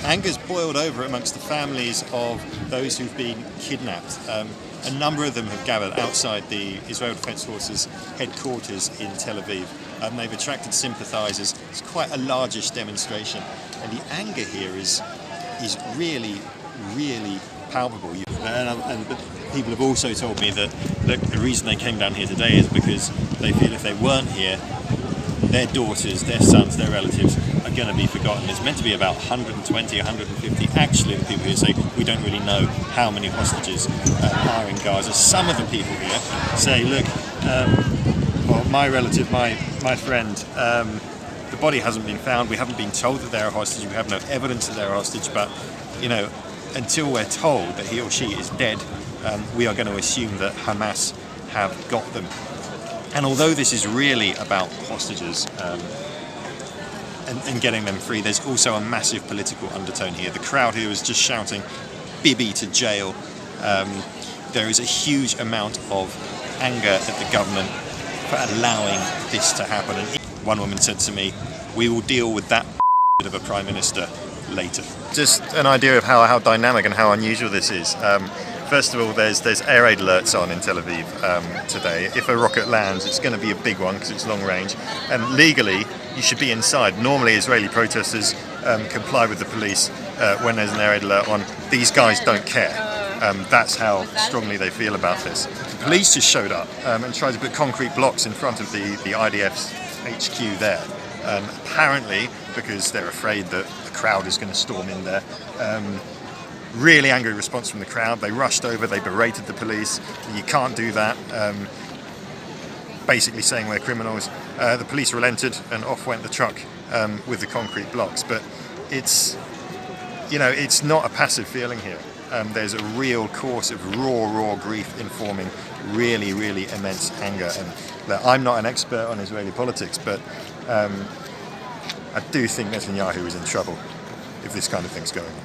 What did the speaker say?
Anger's boiled over amongst the families of those who've been kidnapped. A number of them have gathered outside the Israel Defense Forces headquarters in Tel Aviv. They've attracted sympathisers. It's quite a largish demonstration, and the anger here is really, really palpable. But people have also told me that the reason they came down here today is because they feel if they weren't here, their daughters, their sons, their relatives are going to be forgotten. It's meant to be about 120, 150. Actually, the people here say we don't really know how many hostages are in Gaza. Some of the people here say, look, well, my relative, my friend, the body hasn't been found. We haven't been told that they're a hostage. We have no evidence that they're a hostage. But, until we're told that he or she is dead, we are going to assume that Hamas have got them. And although this is really about hostages and getting them free, there's also a massive political undertone here. The crowd here is just shouting, "Bibi to jail." There is a huge amount of anger at the government for allowing this to happen. And one woman said to me, "We will deal with that of a prime minister later." Just an idea of how dynamic and how unusual this is. First of all, there's air raid alerts on in Tel Aviv today. If a rocket lands, it's going to be a big one because it's long range. And legally, you should be inside. Normally, Israeli protesters comply with the police when there's an air raid alert on. These guys don't care. That's how strongly they feel about this. The police just showed up and tried to put concrete blocks in front of the IDF's HQ there. Apparently, because they're afraid that the crowd is going to storm in there. Really angry response from the crowd. They rushed over, they berated the police. You can't do that. Basically saying we're criminals. The police relented and off went the truck with the concrete blocks. But it's not a passive feeling here. There's a real course of raw grief informing really, really immense anger. And I'm not an expert on Israeli politics, but I do think Netanyahu is in trouble if this kind of thing's going on.